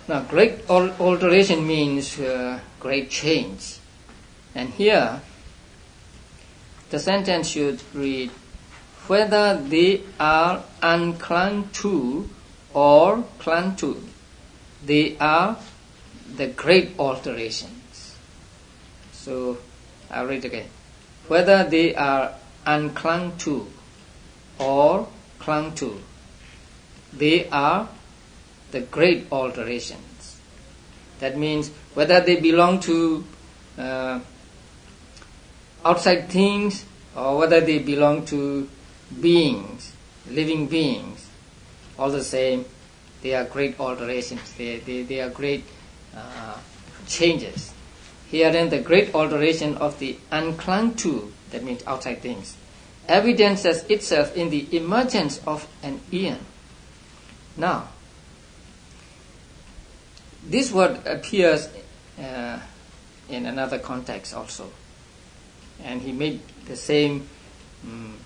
Now, great alteration means great change. And here, the sentence should read, whether they are unclung to or clung to, they are the great alterations. So, I'll read again. Whether they are unclung to or clung to, they are the great alterations. That means whether they belong to outside things or whether they belong to beings, living beings, all the same, they are great alterations. They are great changes. Here then, the great alteration of the unclung to, that means outside things, evidences itself in the emergence of an eon. Now, this word appears in another context also, and he made the same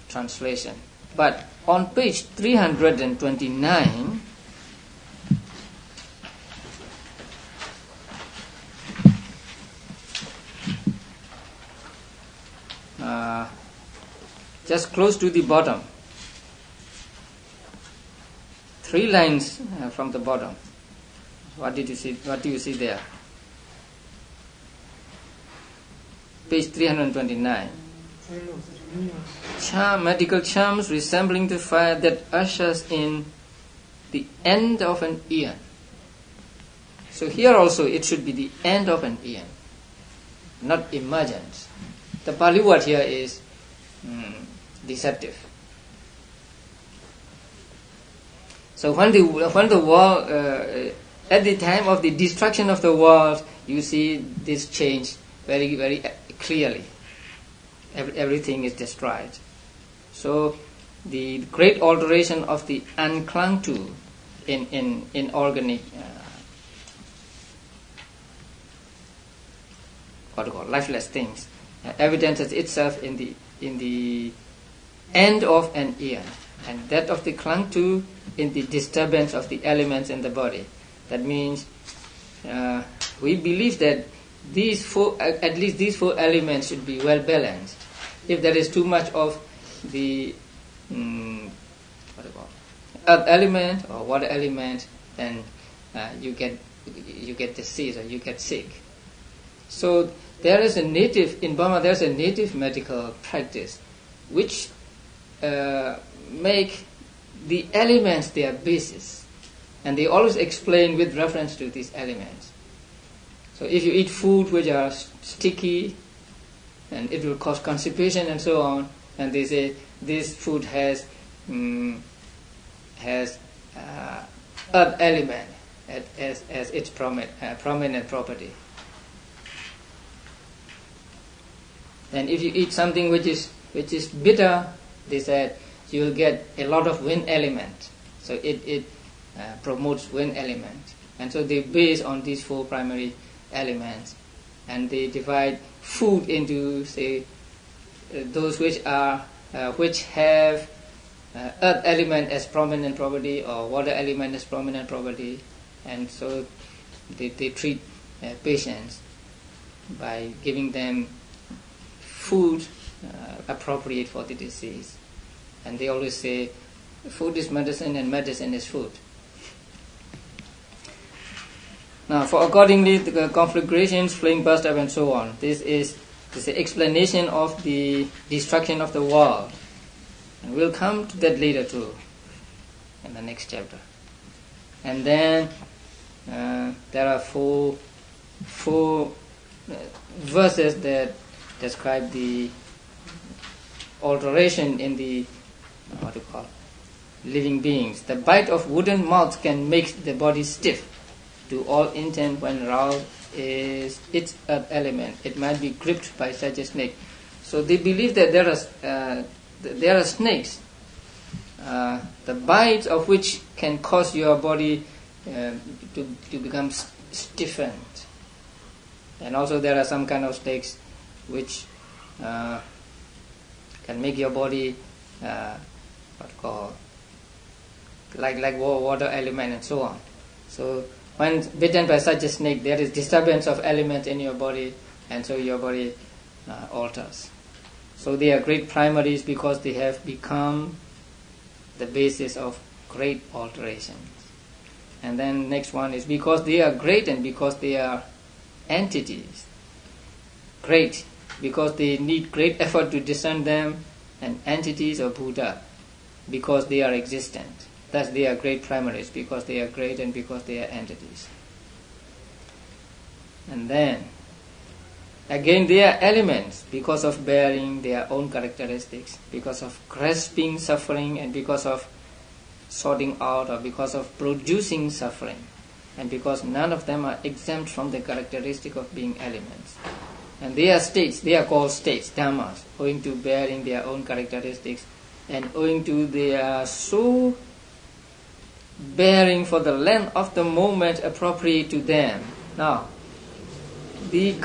translation. But on page 329, just close to the bottom, 3 lines from the bottom. What did you see? What do you see there? Page 329. Medical charms resembling the fire that ushers in the end of an eon. So here also it should be the end of an eon, not emergence. The Pali word here is deceptive. So when the world, at the time of the destruction of the world, you see this change very, very clearly. Everything is destroyed. So the great alteration of the unclung to in organic lifeless things evidences itself in the end of an eon, and that of the clung to in the disturbance of the elements in the body. That means we believe that at least these 4 elements should be well balanced. If there is too much of the earth element or water element, then you get disease or you get sick. So there is in Burma there's a native medical practice which make the elements their basis, and they always explain with reference to these elements. So if you eat food which are sticky, and it will cause constipation and so on, and they say this food has earth element as its prominent property. And if you eat something which is bitter, they said you will get a lot of wind element. So it promotes wind element, and so they base on these 4 primary elements, and they divide food into, say, those which have earth element as prominent property or water element as prominent property, and so they treat patients by giving them food appropriate for the disease. And they always say food is medicine and medicine is food. Now, for accordingly, the conflagrations, flame, burst up, and so on. This is the explanation of the destruction of the world, and we'll come to that later too, in the next chapter. And then there are four verses that describe the alteration in the living beings. The bite of wooden mouths can make the body stiff. To all intent, when roused, is its earth element. It might be gripped by such a snake. So they believe that there are snakes, the bites of which can cause your body to become stiffened. And also there are some kind of snakes which can make your body like water element and so on. So when bitten by such a snake, there is disturbance of elements in your body, and so your body alters. So they are great primaries because they have become the basis of great alterations. And then next one is because they are great and because they are entities. Great, because they need great effort to discern them, and entities or Buddha, because they are existent. Thus they are great primaries, because they are great and because they are entities. And then, again they are elements, because of bearing their own characteristics, because of grasping suffering, and because of sorting out, or because of producing suffering, and because none of them are exempt from the characteristic of being elements. And they are states, they are called states, dhammas, owing to bearing their own characteristics, and owing to their so bearing for the length of the moment appropriate to them. Now, the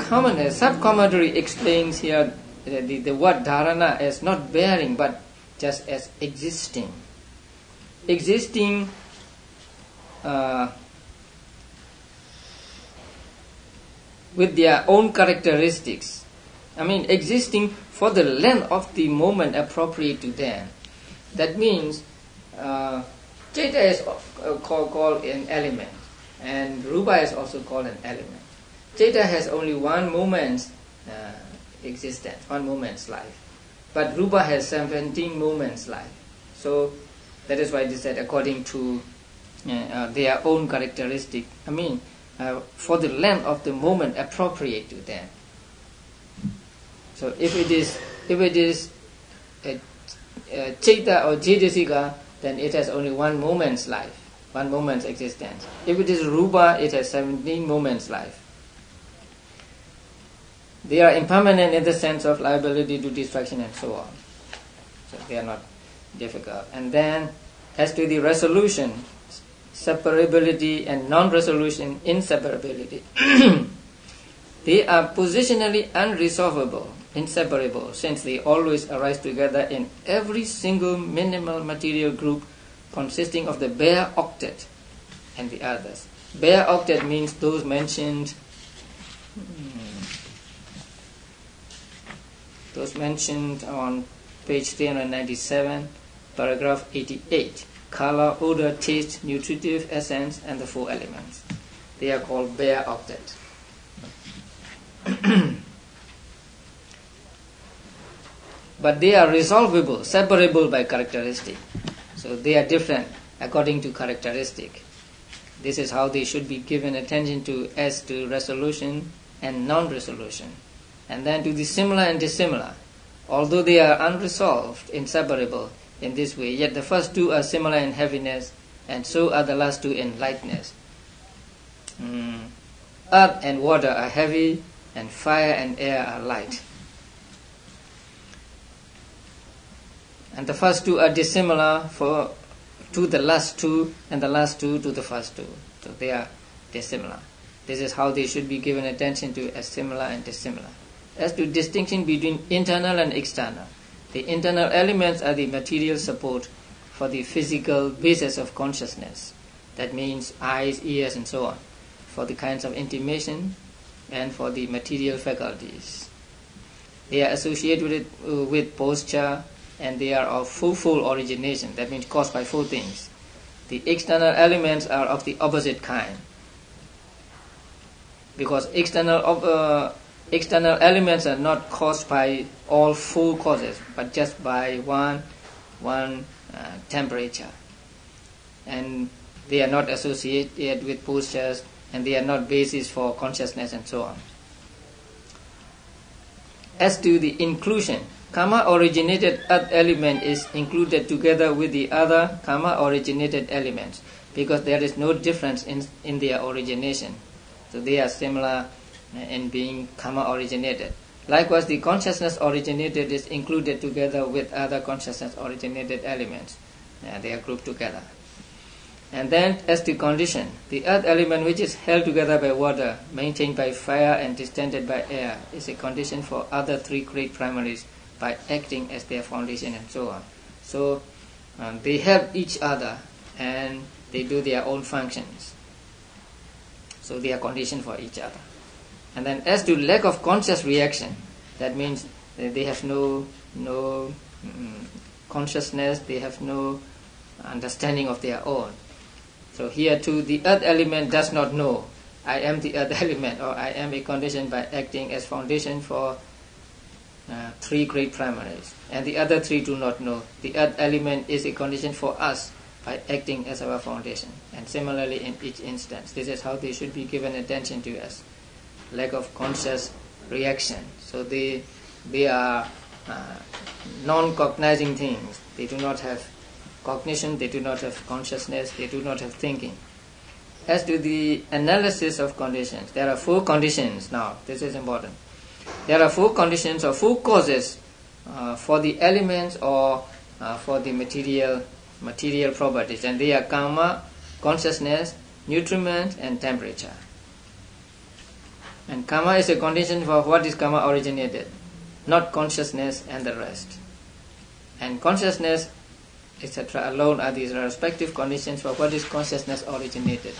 sub-commentary explains here the word dharana as not bearing, but just as existing. Existing with their own characteristics. I mean, existing for the length of the moment appropriate to them. That means Chaita is called an element, and Rupa is also called an element. Chaita has only one moment's existence, one moment's life, but Rupa has 17 moments' life. So that is why they said according to their own characteristic. I mean, for the length of the moment appropriate to them. So if it is Chaita or Cetasika, then it has only one moment's life, one moment's existence. If it is Rupa, it has 17 moments' life. They are impermanent in the sense of liability to destruction and so on. So they are not difficult. And then, as to the resolution, separability and non-resolution, inseparability, they are positionally unresolvable, inseparable, since they always arise together in every single minimal material group consisting of the bare octet and the others. Bare octet means those mentioned on page 397, paragraph 88. Color, odor, taste, nutritive essence, and the 4 elements. They are called bare octet. But they are resolvable, separable by characteristic. So they are different according to characteristic. This is how they should be given attention to as to resolution and non-resolution. And then to the similar and dissimilar. Although they are unresolved, inseparable in this way, yet the first 2 are similar in heaviness, and so are the last 2 in lightness. Earth and water are heavy, and fire and air are light. And the first 2 are dissimilar to the last 2, and the last 2 to the first 2. So they are dissimilar. This is how they should be given attention to, as similar and dissimilar. As to distinction between internal and external, the internal elements are the material support for the physical basis of consciousness. That means eyes, ears, and so on, for the kinds of intimation and for the material faculties. They are associated with posture, and they are of fourfold origination. That means caused by 4 things. The external elements are of the opposite kind, because external elements are not caused by all 4 causes, but just by one temperature. And they are not associated with postures, and they are not basis for consciousness and so on. As to the inclusion, karma-originated earth element is included together with the other karma-originated elements, because there is no difference in their origination. So they are similar in being karma-originated. Likewise, the consciousness-originated is included together with other consciousness-originated elements. They are grouped together. And then, as to condition, the earth element, which is held together by water, maintained by fire, and distended by air, is a condition for other 3 great primaries by acting as their foundation and so on. So, they help each other and they do their own functions. So they are conditioned for each other. And then as to lack of conscious reaction, that means they have no consciousness, they have no understanding of their own. So here too, the earth element does not know I am the earth element, or I am a condition by acting as foundation for three great primaries, and the other three do not know the earth element is a condition for us by acting as our foundation. And similarly in each instance, this is how they should be given attention to us. Lack of conscious reaction. So they are non-cognizing things. They do not have cognition, they do not have consciousness, they do not have thinking. As to the analysis of conditions, there are four conditions now. This is important. There are four conditions or four causes for the elements or for the material properties, and they are karma, consciousness, nutriment, and temperature. And karma is a condition for what is karma originated, not consciousness and the rest. And consciousness, etc. alone are these respective conditions for what is consciousness originated,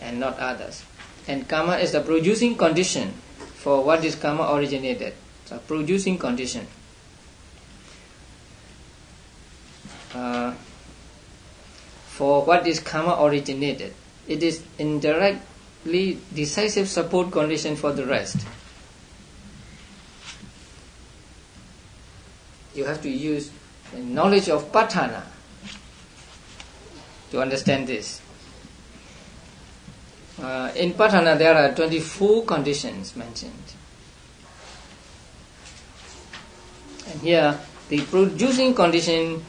and not others. And karma is the producing condition for what is karma originated. So producing condition. For what is karma originated, it is indirectly decisive support condition for the rest. You have to use knowledge of patthana to understand this. In patthana there are 24 conditions mentioned. And here the producing condition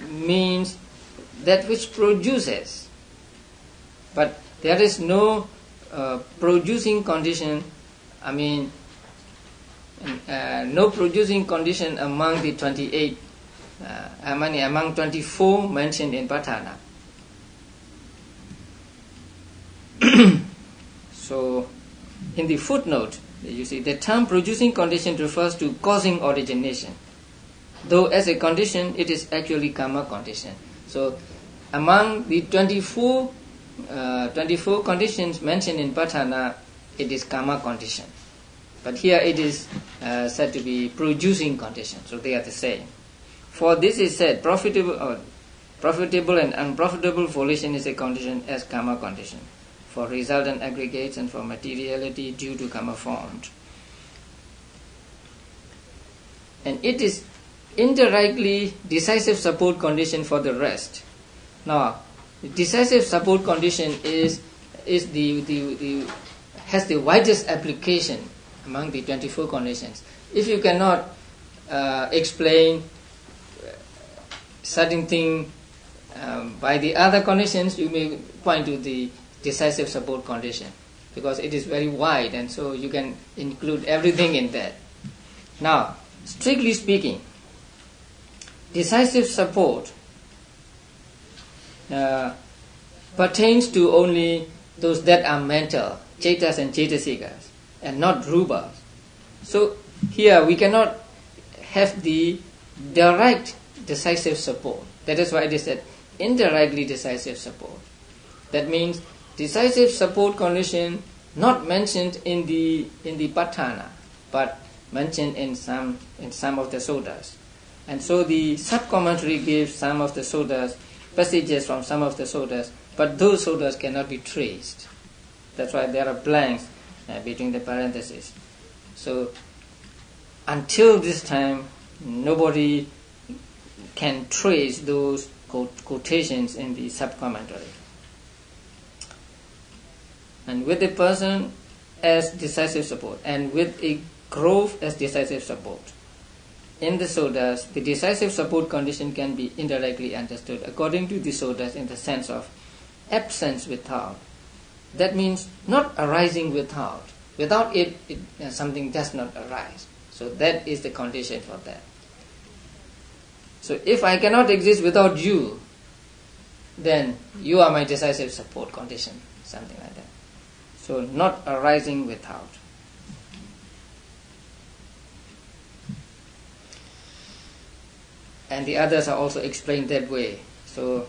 means that which produces. But there is no producing condition, no producing condition among the 28, among 24 mentioned in patthana. So, in the footnote, you see the term producing condition refers to causing origination, though as a condition it is actually karma condition. So, among the 24 conditions mentioned in patthana, it is karma condition. But here it is said to be producing condition, so they are the same. For this is said, profitable and unprofitable volition is a condition as karma condition, for resultant aggregates and for materiality due to karma formed. And it is indirectly decisive support condition for the rest. Now, the decisive support condition has the widest application among the 24 conditions. If you cannot explain certain thing by the other conditions, you may point to the decisive support condition, because it is very wide, and so you can include everything in that. Now, strictly speaking, decisive support pertains to only those that are mental, chetas and cetasikas, and not rupas. So here we cannot have the direct decisive support. That is why it is said indirectly decisive support. That means decisive support condition not mentioned in the patthana, but mentioned in some of the suttas. And so the sub-commentary gives some of the suttas, passages from some of the suttas, but those suttas cannot be traced. That's why there are blanks between the parentheses. So until this time, nobody can trace those quotations in the sub-commentary. And with a person as decisive support, and with a grove as decisive support, in the suttas, the decisive support condition can be indirectly understood according to the suttas in the sense of absence without. That means not arising without. Without it, something does not arise. So that is the condition for that. So if I cannot exist without you, then you are my decisive support condition, something like that. So not arising without. And the others are also explained that way. So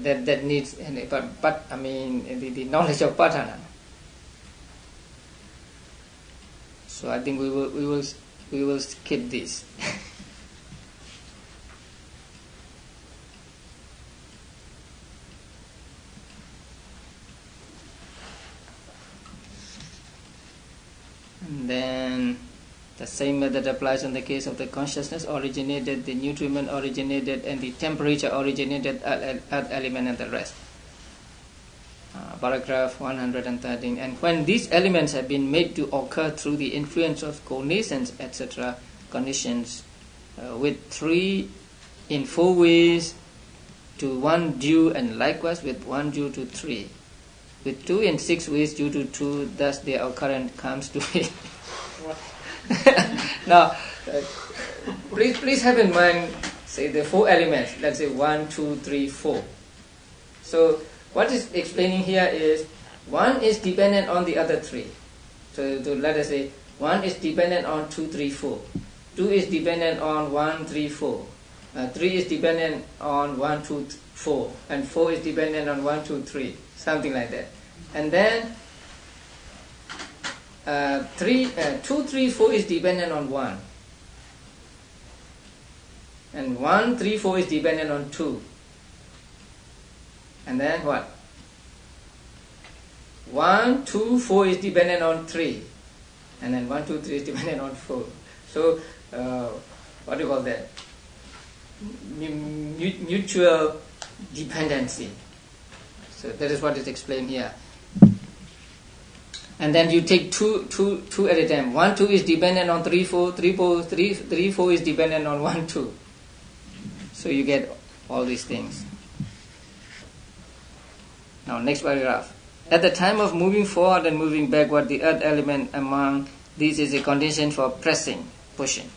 that needs, but I mean the knowledge of patthana. So I think we will skip this. And then the same method applies in the case of the consciousness originated, the nutriment originated, and the temperature originated, earth element and the rest. Paragraph 113. And when these elements have been made to occur through the influence of conaissance, etc., conditions with 3 in 4 ways to 1 due, and likewise with 1 due to 3, with 2 in 6 ways due to 2, thus their occurrence comes to be. Now, please have in mind, say the 4 elements. Let's say 1, 2, 3, 4. So what is explaining here is 1 is dependent on the other 3. So let us say 1 is dependent on 2, 3, 4. 2 is dependent on 1, 3, 4. 3 is dependent on 1, 2, 4. And 4 is dependent on 1, 2, 3. Something like that. And then 2, 3, 4 is dependent on 1. And 1, 3, 4 is dependent on 2. And then what? 1, 2, 4 is dependent on 3. And then 1, 2, 3 is dependent on 4. So, what do you call that? Mutual dependency. So that is what is explained here. And then you take two at a time. 1, 2 is dependent on 3, 4. 3, 4 is dependent on 1, 2. So you get all these things. Now next paragraph. At the time of moving forward and moving backward, the earth element among these is a condition for pressing, pushing.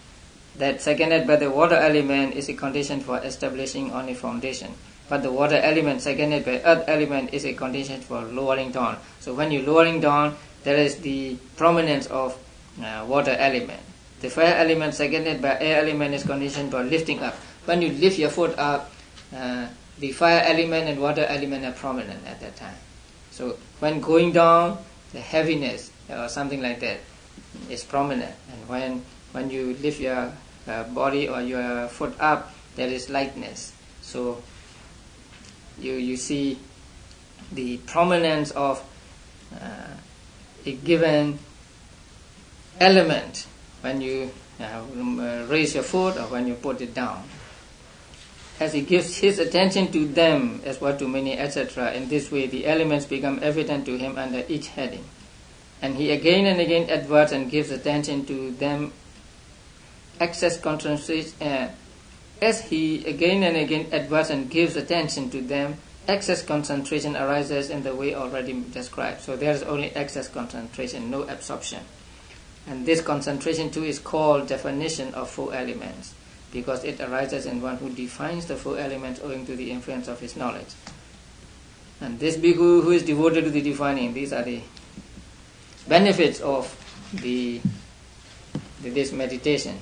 That seconded by the water element is a condition for establishing on a foundation. But the water element seconded by earth element is a condition for lowering down. So when you're lowering down, there is the prominence of water element. The fire element seconded by air element is conditioned for lifting up. When you lift your foot up, the fire element and water element are prominent at that time. So when going down, the heaviness or something like that is prominent. And when you lift your body or your foot up, there is lightness. So you see the prominence of a given element when you raise your foot or when you put it down. As he gives his attention to them as what to many, etc. In this way, the elements become evident to him under each heading. And he again and again adverts and gives attention to them. Excess concentration, as he again and again adverts and gives attention to them, excess concentration arises in the way already described. So there is only excess concentration, no absorption. And this concentration too is called definition of 4 elements, because it arises in one who defines the 4 elements owing to the influence of his knowledge. And this bhikkhu who is devoted to the defining, these are the benefits of this meditation.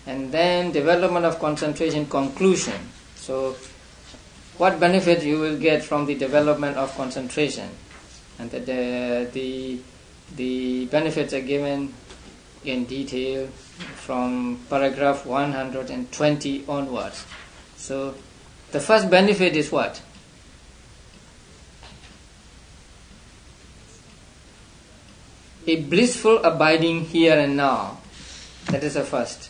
And then development of concentration, conclusion. So what benefit you will get from the development of concentration? And the benefits are given in detail from paragraph 120 onwards. So the first benefit is what? A blissful abiding here and now. That is the first.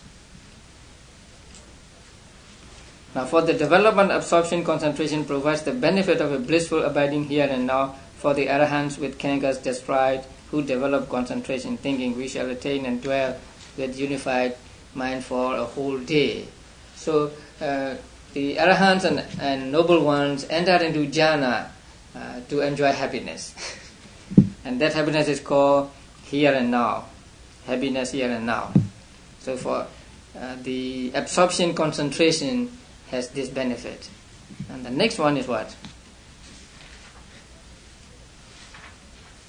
Now for the development, absorption, concentration provides the benefit of a blissful abiding here and now for the arahants with kangas described who develop concentration, thinking we shall attain and dwell with unified mind for a whole day. So the arahants and noble ones enter into jhana to enjoy happiness. And that happiness is called here and now. Happiness here and now. So for the absorption, concentration has this benefit. And the next one is what?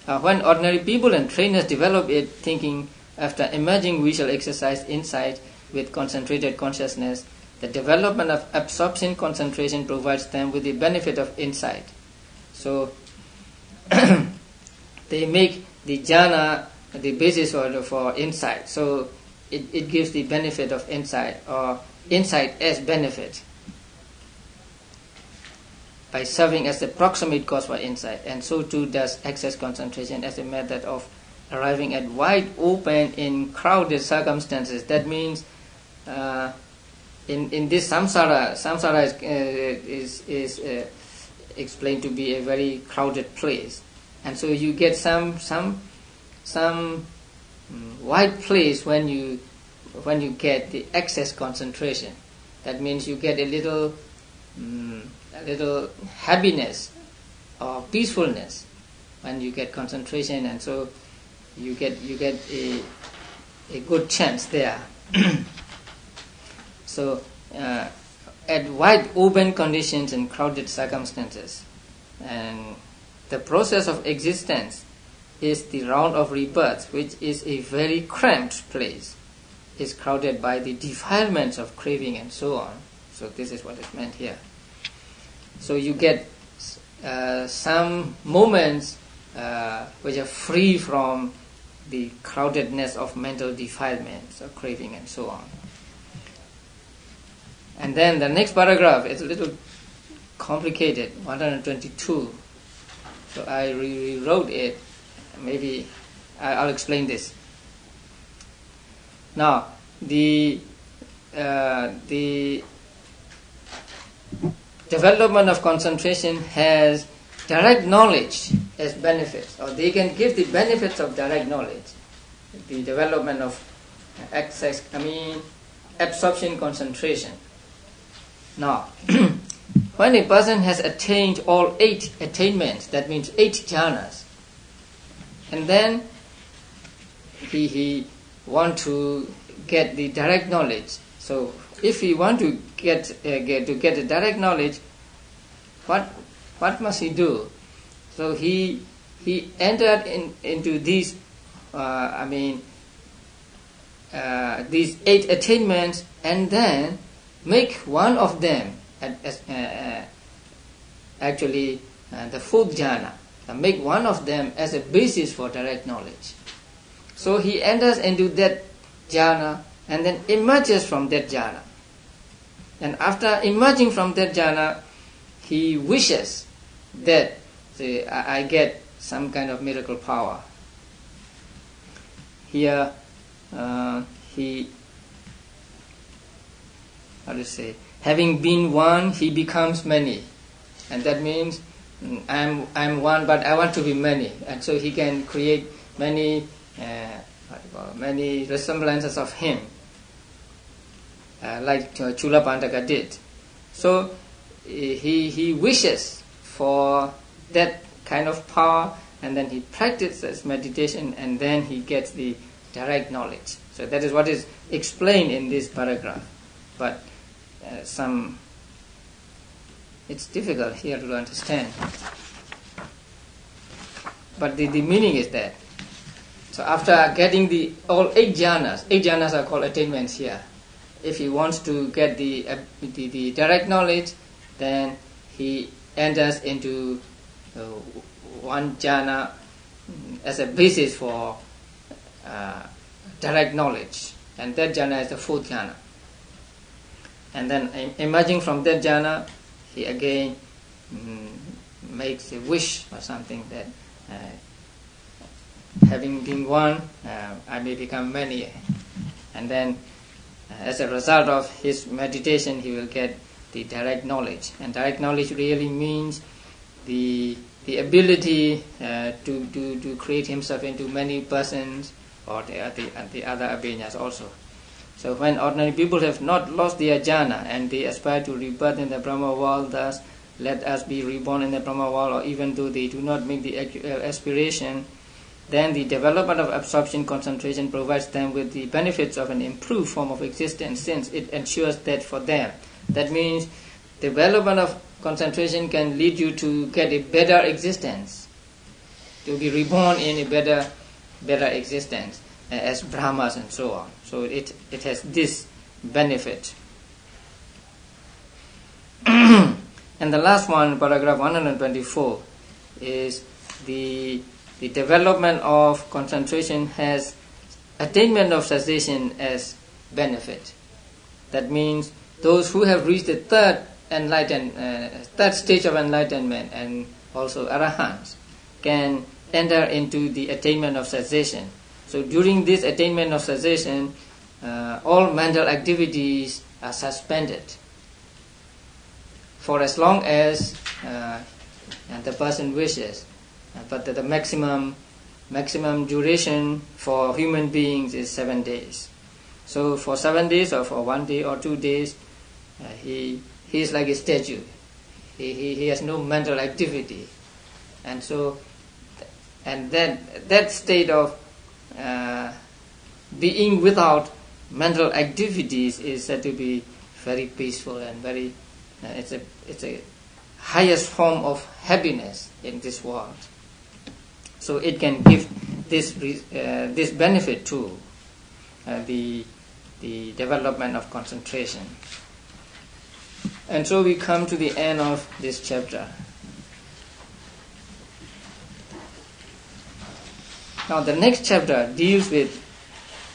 When ordinary people and trainers develop it, thinking after emerging we shall exercise insight with concentrated consciousness, the development of absorption concentration provides them with the benefit of insight. So they make the jhana the basis for insight. So it gives the benefit of insight, or insight as benefit, by serving as the proximate cause for insight. And so too does excess concentration as a method of arriving at wide open in crowded circumstances. That means in this samsara is explained to be a very crowded place, and so you get some wide place when you get the excess concentration. That means you get a little happiness or peacefulness when you get concentration, and so you get a good chance there. So at wide open conditions and crowded circumstances, and the process of existence is the round of rebirth, which is a very cramped place, is crowded by the defilements of craving and so on. So this is what is meant here. So you get some moments which are free from the crowdedness of mental defilements of craving and so on. And then the next paragraph is a little complicated, 122. So I rewrote it. Maybe I'll explain this. Now, the development of concentration has direct knowledge as benefits, or they can give the benefits of direct knowledge. The development of absorption concentration. Now, when a person has attained all 8 attainments, that means 8 jhanas, and then he want to get the direct knowledge. So if he want to get the direct knowledge, what must he do? So he entered into these these 8 attainments, and then make one of them actually the 4th jhana. Make one of them as a basis for direct knowledge. So he enters into that jhana and then emerges from that jhana. And after emerging from that jhana, he wishes that I get some kind of miracle power. Here having been one, he becomes many. And that means I'm one, but I want to be many. And so he can create many resemblances of him, like Chulapantaka did. So he wishes for that kind of power, and then he practices meditation, and then he gets the direct knowledge. So that is what is explained in this paragraph. But it's difficult here to understand. But the meaning is that. So after getting all 8 jhanas are called attainments here. If he wants to get the direct knowledge, then he enters into one jhana as a basis for direct knowledge, and that jhana is the 4th jhana. And then emerging from that jhana, he again makes a wish or something that having been one, I may become many. And then as a result of his meditation, he will get the direct knowledge. And direct knowledge really means the ability to create himself into many persons, or the other abhinyas also. So when ordinary people have not lost their jhana and they aspire to rebirth in the Brahma world, thus let us be reborn in the Brahma world, or even though they do not make the aspiration, then the development of absorption concentration provides them with the benefits of an improved form of existence, since it ensures that for them. That means development of concentration can lead you to get a better existence, to be reborn in a better existence as Brahmas and so on. So it has this benefit. And the last one, paragraph 124, is the development of concentration has attainment of cessation as benefit. That means those who have reached the third stage of enlightenment, and also arahants, can enter into the attainment of cessation. So during this attainment of cessation, all mental activities are suspended for as long as the person wishes. But the maximum duration for human beings is 7 days. So for 7 days, or for 1 day or 2 days, he is like a statue. He has no mental activity, and so that state of being without mental activities is said to be very peaceful and very it's a highest form of happiness in this world. So it can give this benefit to the development of concentration. And so we come to the end of this chapter. Now the next chapter deals with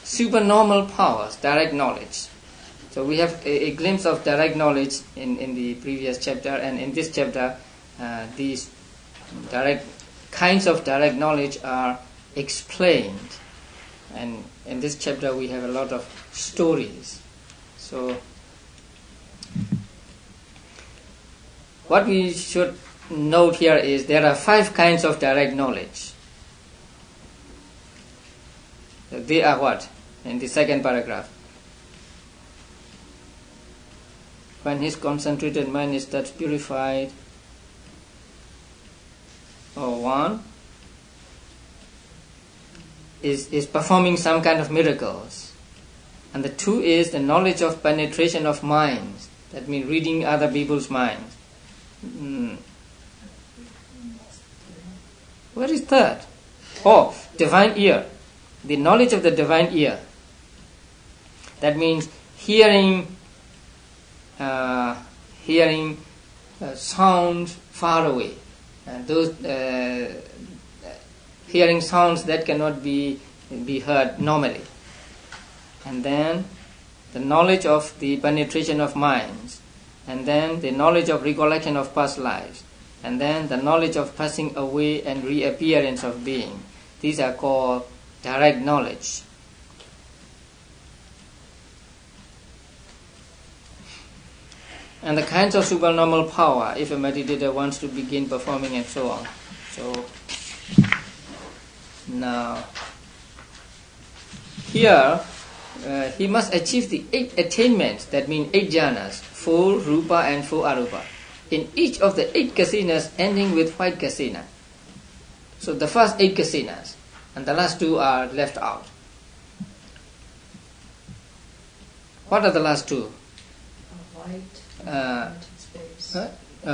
supernormal powers, direct knowledge. So we have a glimpse of direct knowledge in the previous chapter, and in this chapter these kinds of direct knowledge are explained. And in this chapter we have a lot of stories. So what we should note here is there are 5 kinds of direct knowledge. They are what? In the second paragraph. When his concentrated mind is thus purified, or 1 is performing some kind of miracles. And the 2 is the knowledge of penetration of minds. That means reading other people's minds. What is third? Oh, divine ear. The knowledge of the divine ear. That means hearing sounds far away. And those hearing sounds that cannot be heard normally. And then the knowledge of the penetration of minds. And then the knowledge of recollection of past lives. And then the knowledge of passing away and reappearance of being. These are called direct knowledge. And the kinds of supernormal power, if a meditator wants to begin performing and so on. So now here he must achieve the 8 attainments, that means 8 jhanas, 4 rupa and 4 arupa, in each of the 8 kasinas ending with white kasina. So the first 8 kasinas, and the last 2 are left out. What are the last 2?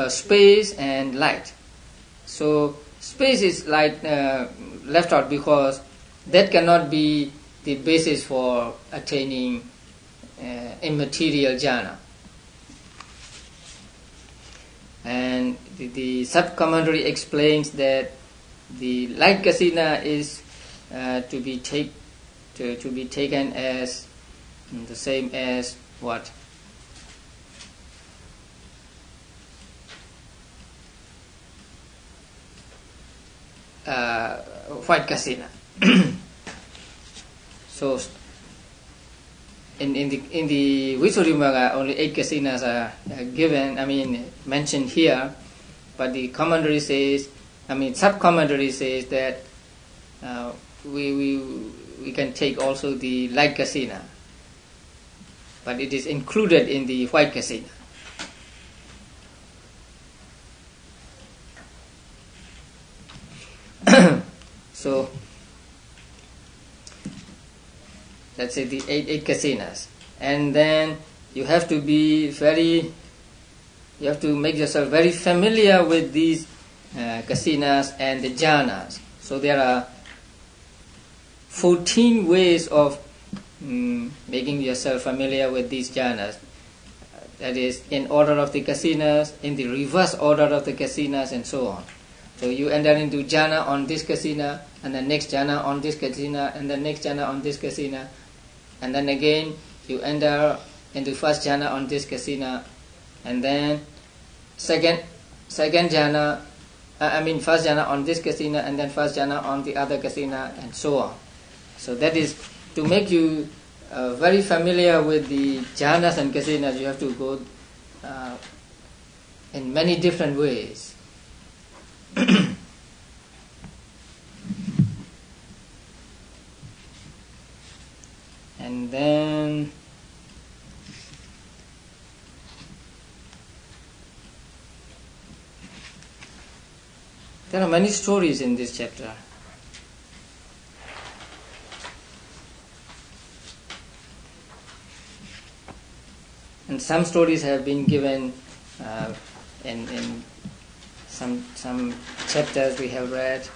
Space and light. So space is left out because that cannot be the basis for attaining immaterial jhana. And the sub-commentary explains that the light kasina is to be taken as the same as what? White kasina. So in the Visuddhimagga only 8 kasinas are mentioned here, but the commentary says, sub-commentary says that we can take also the light kasina, but it is included in the white kasina. So let's say the eight kasinas, and then you have to make yourself very familiar with these kasinas and the jhanas. So there are 14 ways of making yourself familiar with these jhanas. that is in order of the kasinas, in the reverse order of the kasinas, and so on. So you enter into jhana on this kasina, and the next jhana on this kasina, and the next jhana on this kasina, and then again you enter into first jhana on this kasina, and then second jhana, first jhana on this kasina, and then first jhana on the other kasina, and so on. So that is to make you very familiar with the jhanas and kasinas. You have to go in many different ways. And then there are many stories in this chapter. And some stories have been given in some chapters we have read,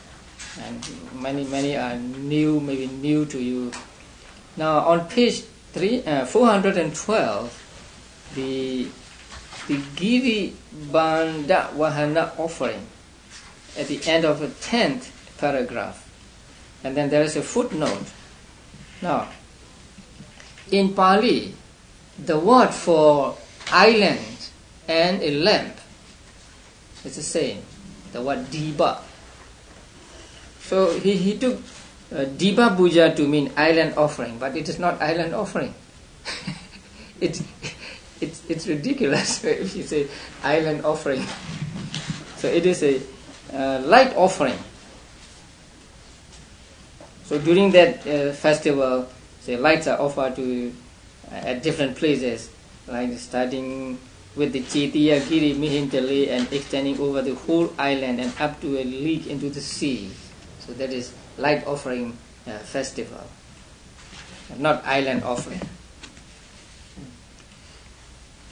and many are new, maybe new to you. Now on page 412, the Giri Banda Wahana offering at the end of the 10th paragraph, and then there is a footnote. Now, in Pali, the word for island and a lamp is the same, the word Diba. So he took Diba Puja to mean island offering, but it is not island offering. it's ridiculous if you say island offering. So it is a light offering. So during that festival, say lights are offered to at different places, like starting with the Chetiya Giri Mihintale and extending over the whole island and up to a league into the sea. So that is light offering festival, not island offering.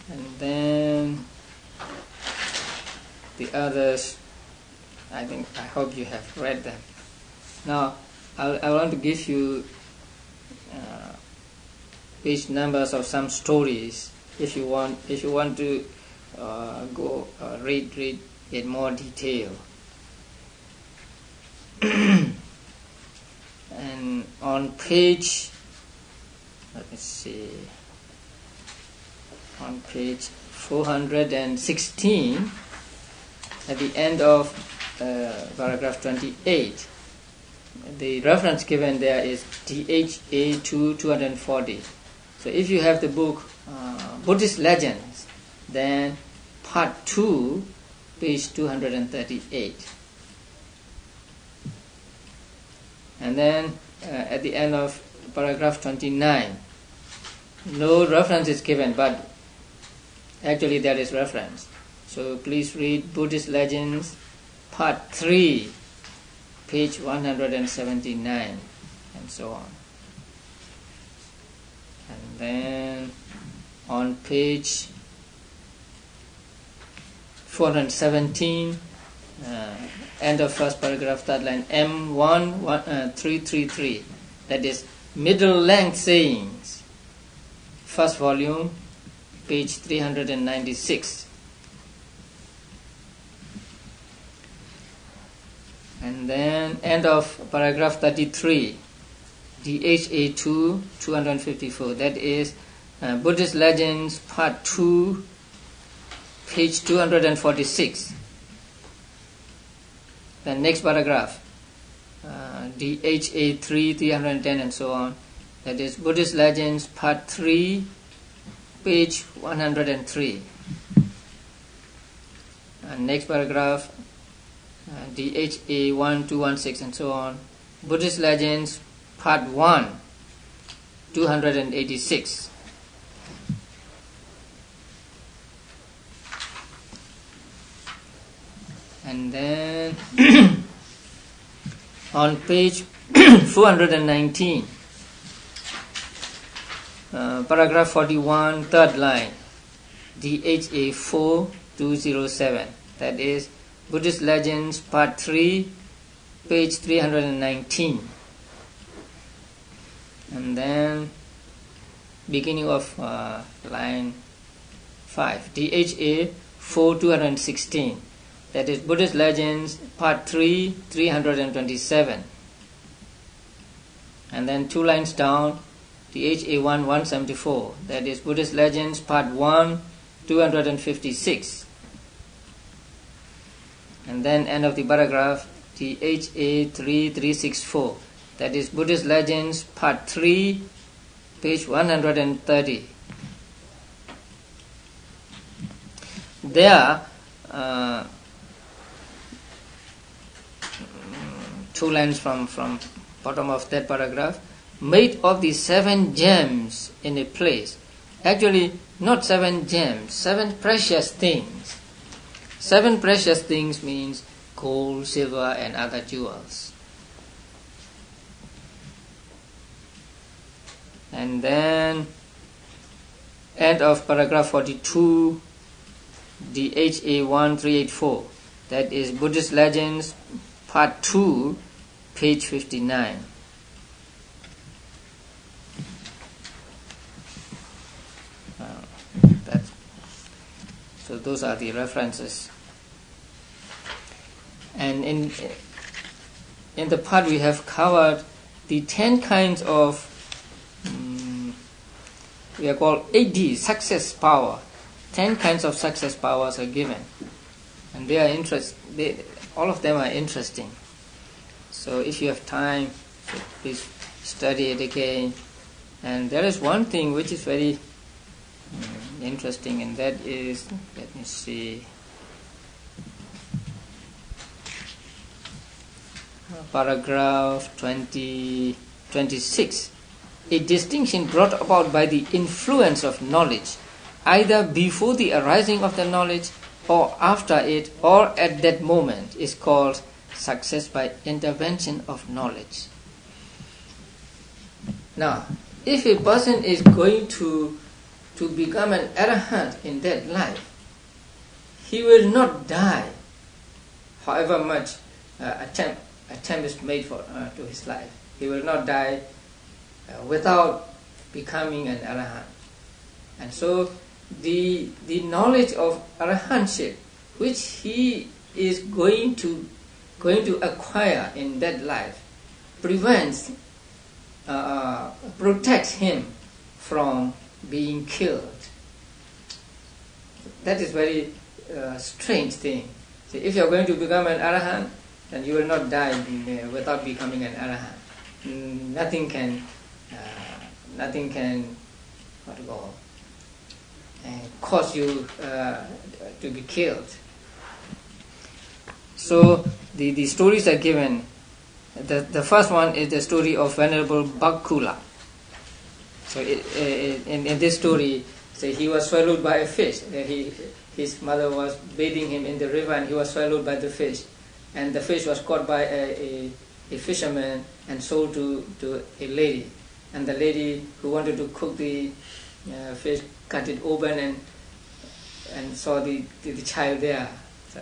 And then the others, I hope you have read them. Now I want to give you page numbers of some stories if you want to go read in more detail. And on page, let me see, on page 416, at the end of paragraph 28, the reference given there is DHA 240. So if you have the book Buddhist Legends, then part 2, page 238. And then at the end of paragraph 29, no reference is given, but actually there is reference. So please read Buddhist Legends, part 3, page 179, and so on. And then on page 417, end of first paragraph, third line, M1333, that is middle length sayings, first volume, page 396. And then end of paragraph 33, DHA 254, that is Buddhist Legends, part 2, page 246. The next paragraph, DHA 310, and so on, that is Buddhist Legends, part 3, page 103. And next paragraph, DHA 1216, and so on, Buddhist Legends, part 1, 286. And then on page 419, paragraph 41, third line, DHA 4207, that is Buddhist Legends, part 3, page 319. And then beginning of line 205, DHA 4216. That is Buddhist Legends, Part 3, 327. And then 2 lines down, DHA 174. That is Buddhist Legends, Part 1, 256. And then end of the paragraph, DHA 3364. That is Buddhist Legends, Part 3, page 130. There, 2 lines from bottom of that paragraph, made of the 7 gems in a place. Actually, not 7 gems, 7 precious things. 7 precious things means gold, silver, and other jewels. And then, end of paragraph 42, DHA 1384. That is Buddhist Legends, Part 2, page 59. So those are the references. And in the part we have covered the 10 kinds of we are called 8D, success power. 10 kinds of success powers are given, and they are all of them are interesting. So if you have time, please study it again. And there is one thing which is very interesting, and that is, let me see, paragraph 26. A distinction brought about by the influence of knowledge, either before the arising of the knowledge or after it or at that moment, is called success by intervention of knowledge. Now, if a person is going to become an arahant in that life, he will not die, however much attempt is made to his life. He will not die without becoming an arahant. And so the knowledge of arahantship, which he is going to acquire in that life, protects him from being killed. That is very strange thing. So if you are going to become an arahant, then you will not die without becoming an arahant. Nothing can cause you to be killed. So the stories are given. The first one is the story of Venerable Bhakkula. So in this story, so he was swallowed by a fish. His mother was bathing him in the river, and he was swallowed by the fish. And the fish was caught by a fisherman and sold to a lady. And the lady who wanted to cook the fish cut it open and saw the child there,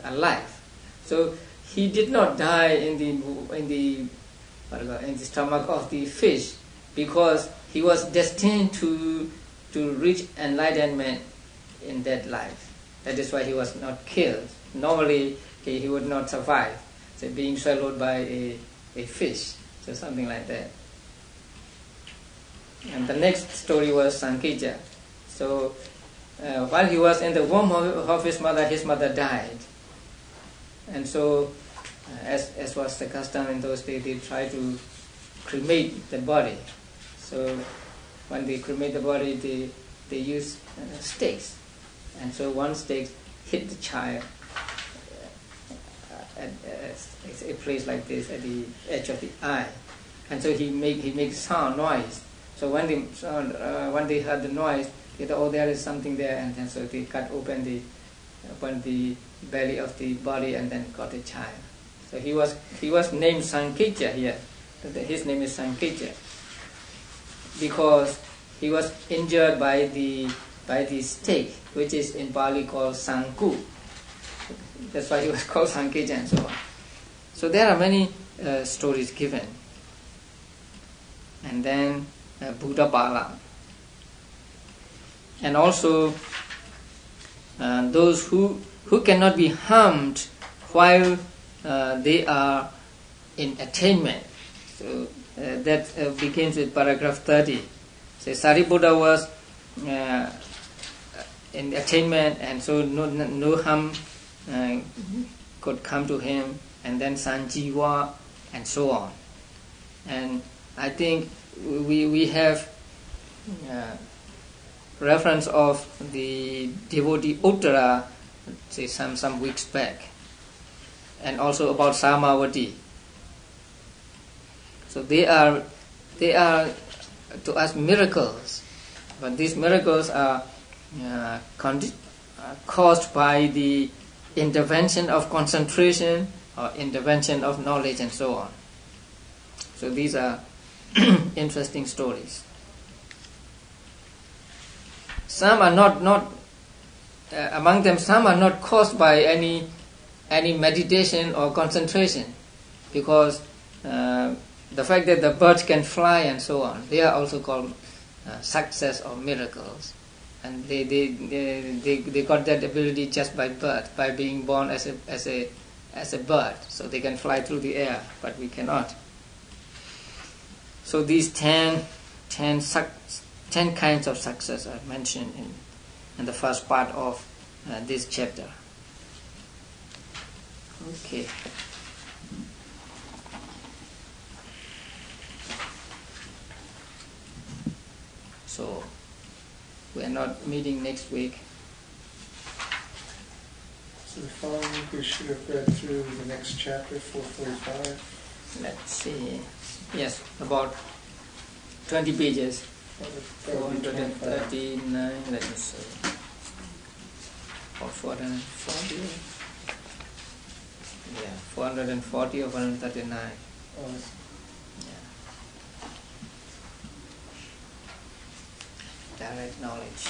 alive. So he did not die in the stomach of the fish, because he was destined to reach enlightenment in that life. That is why he was not killed. Normally he would not survive, so being swallowed by a fish, so something like that. And the next story was Sankija. So while he was in the womb of his mother died. And so, as was the custom in those days, they tried to cremate the body. So when they cremate the body, they use stakes. And so one stake hit the child at a place like this, at the edge of the eye. And so he makes noise. So when they heard the noise, they thought, oh, there is something there, and then so they cut open the belly of the body and then got a child. So he was named Sankija here. His name is Sankija because he was injured by the stake, which is in Pali called Sanku. That's why he was called Sankija and so on. So there are many stories given. And then Buddha Pala. And also those who cannot be harmed while they are in attainment. So that begins with paragraph 30. So Sariputta was in attainment, and so no harm could come to him, and then Sanjiva, and so on. And I think we have reference of the devotee Uttara, say some weeks back, and also about Samavati. So they are to us miracles, but these miracles are caused by the intervention of concentration or intervention of knowledge, and so on. So these are interesting stories. Some are not among them. Some are not caused by any meditation or concentration, because the fact that the birds can fly and so on, they are also called success or miracles, and they got that ability just by birth, by being born as a bird, so they can fly through the air, but we cannot. So these 10 kinds of success are mentioned in the first part of this chapter. Okay. So we are not meeting next week. So the following week we should have read through the next chapter, 445. Let's see. Yes, about 20 pages. 439, let me see. Or 440. Yeah, 440 or 439. Yeah. Direct knowledge.